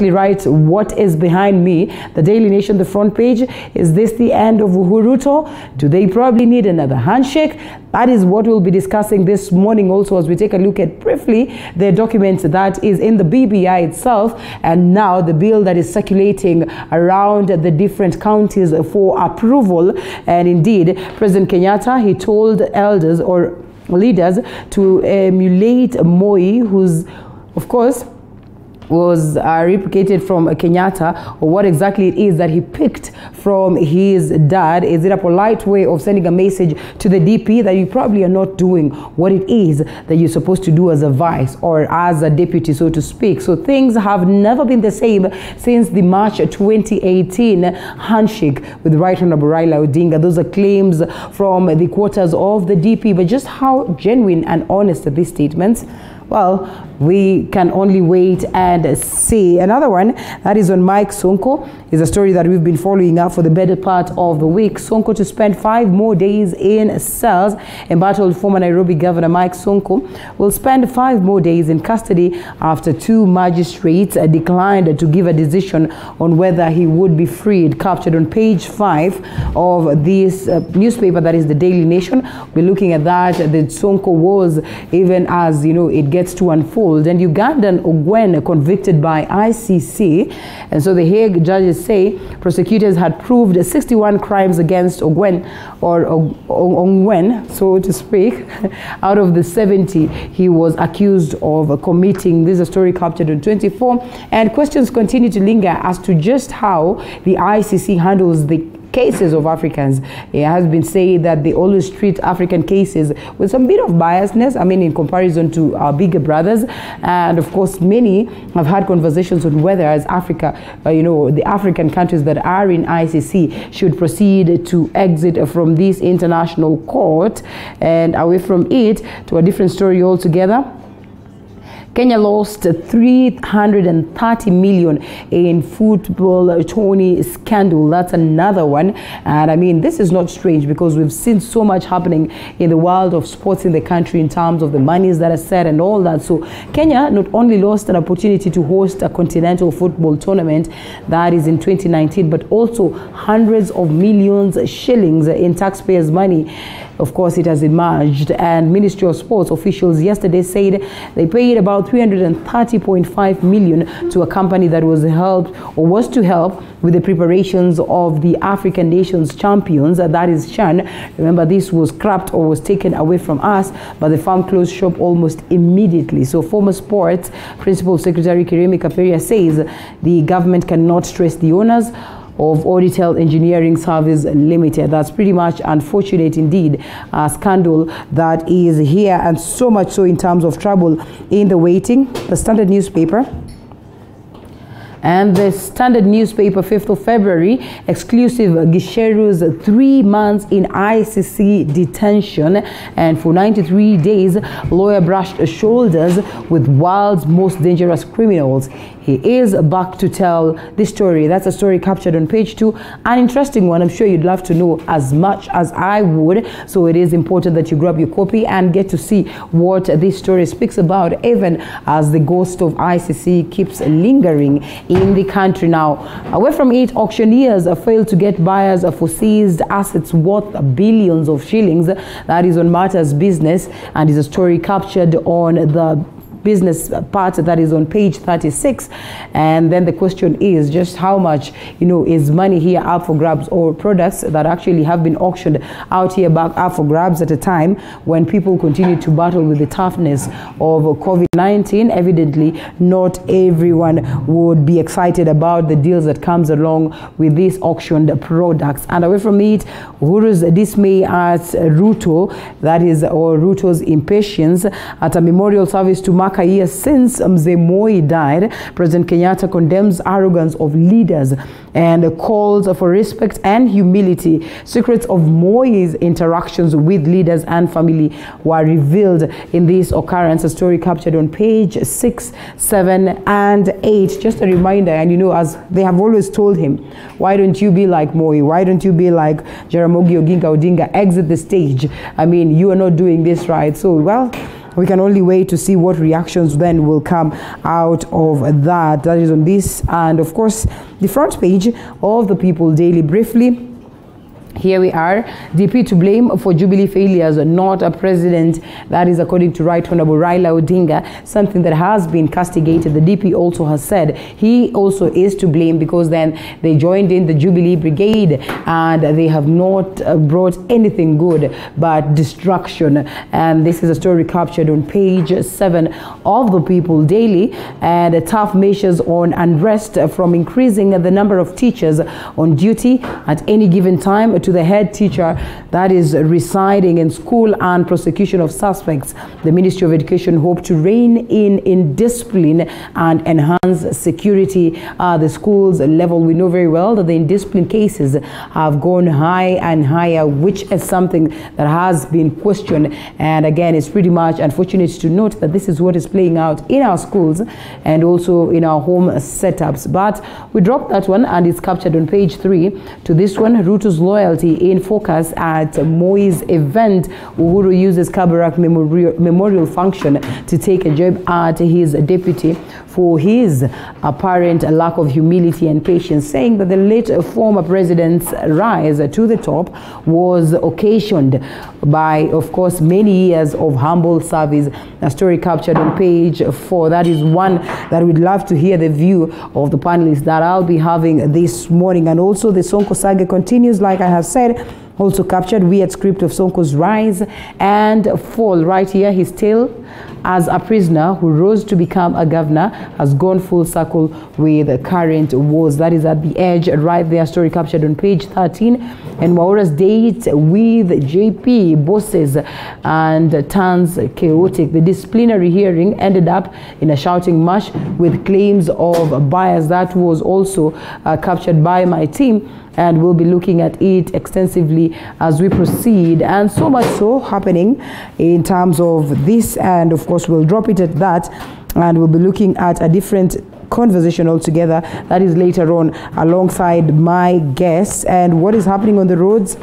writes, what is behind me? The Daily Nation, the front page, is this the end of Ruto? Do they probably need another handshake? That is what we'll be discussing this morning also, as we take a look at briefly the document that is in the BBI itself, and now the bill that is circulating around the different counties for approval. And indeed, President Kenyatta, he told elders or leaders to emulate Moi, who's, of course, was replicated from Kenyatta, or what exactly it is that he picked from his dad. Is it a polite way of sending a message to the DP that you probably are not doing what it is that you're supposed to do as a vice or as a deputy, so to speak? So things have never been the same since the March 2018 handshake with Right Honorable Raila Odinga. Those are claims from the quarters of the DP, but just how genuine and honest are these statements? Well, we can only wait and see. Another one that is on Mike Sonko is a story that we've been following up for the better part of the week. Sonko to spend 5 more days in cells. Embattled former Nairobi Governor Mike Sonko will spend 5 more days in custody after 2 magistrates declined to give a decision on whether he would be freed. Captured on page 5 of this newspaper, that is the Daily Nation. We're looking at that Sonko was, even as you know, it gets to unfold. And Ugandan Ogwen convicted by ICC. And so the Hague judges say prosecutors had proved 61 crimes against Ogwen, or Ongwen, so to speak, out of the 70 he was accused of committing. This is a story captured on 24. And questions continue to linger as to just how the ICC handles the cases of Africans. It has been said that they always treat African cases with some bit of biasness, I mean, in comparison to our bigger brothers. And of course, many have had conversations on whether, as Africa, you know, the African countries that are in ICC should proceed to exit from this international court. And away from it to a different story altogether. Kenya lost 330 million in football tourney scandal. That's another one. And I mean, this is not strange because we've seen so much happening in the world of sports in the country in terms of the monies that are set and all that. So Kenya not only lost an opportunity to host a continental football tournament that is in 2019, but also hundreds of millions shillings in taxpayers' money. Of course, it has emerged, and Ministry of Sports officials yesterday said they paid about 330.5 million to a company that was to help with the preparations of the African Nations Champions, that is CHAN. Remember, this was scrapped or was taken away from us, but the firm closed shop almost immediately. So former sports principal secretary Kiremi Kaperia says the government cannot stress the owners of Auditel Engineering Service Limited. That's pretty much unfortunate indeed. A scandal that is here, and so much so in terms of trouble in the waiting. The Standard newspaper. And the Standard newspaper, 5th of February, exclusive Gisheru's 3 months in ICC detention, and for 93 days, lawyer brushed shoulders with world's most dangerous criminals. He is back to tell this story. That's a story captured on page 2. An interesting one. I'm sure you'd love to know as much as I would. So it is important that you grab your copy and get to see what this story speaks about, even as the ghost of ICC keeps lingering in the country. Now, away from it, auctioneers failed to get buyers for seized assets worth billions of shillings. That is on Matters Business, and is a story captured on the business part that is on page 36. And then the question is just how much, you know, is money here up for grabs, or products that actually have been auctioned out here back up for grabs at a time when people continue to battle with the toughness of COVID-19. Evidently, not everyone would be excited about the deals that comes along with these auctioned products. And away from it, Uhuru's dismay at Ruto, that is, or Ruto's impatience at a memorial service to mark a year since Mzee Moi died. President Kenyatta condemns arrogance of leaders and calls for respect and humility. Secrets of Moi's interactions with leaders and family were revealed in this occurrence. A story captured on page 6, 7, and 8. Just a reminder, and you know, as they have always told him, why don't you be like Moi? Why don't you be like Jaramogi Oginga Odinga? Exit the stage. I mean, you are not doing this right. So, well, we can only wait to see what reactions then will come out of that. That is on this, and of course the front page of the People Daily. Briefly, here we are. DP to blame for Jubilee failures, not a president. That is according to Right Honorable Raila Odinga, something that has been castigated. The DP also has said he also is to blame because then they joined in the Jubilee Brigade and they have not brought anything good but destruction. And this is a story captured on page 7 of the People Daily. And tough measures on unrest from increasing the number of teachers on duty at any given time to the head teacher that is residing in school and prosecution of suspects. The Ministry of Education hope to rein in discipline and enhance security at the schools level. We know very well that the indiscipline cases have gone high and higher, which is something that has been questioned. And again, it's pretty much unfortunate to note that this is what is playing out in our schools and also in our home setups. But we dropped that one and it's captured on page 3 to this one. Ruto's loyalty in focus at Moi's event. Uhuru uses Kabarak memorial function to take a jab at his deputy for his apparent lack of humility and patience, saying that the late former president's rise to the top was occasioned by, of course, many years of humble service. A story captured on page 4. That is one that we'd love to hear the view of the panelists that I'll be having this morning. And also the Sonko saga continues, like I have said, also captured weird script of Sonko's rise and fall. Right here, his tale as a prisoner who rose to become a governor has gone full circle with the current wars. That is at the edge right there. Story captured on page 13. And Mwaura's date with JP bosses and turns chaotic. The disciplinary hearing ended up in a shouting match with claims of bias. That was also captured by my team, and we'll be looking at it extensively as we proceed. And so much so happening in terms of this, and of course we'll drop it at that, and we'll be looking at a different conversation altogether that is later on alongside my guests. And what is happening on the roads?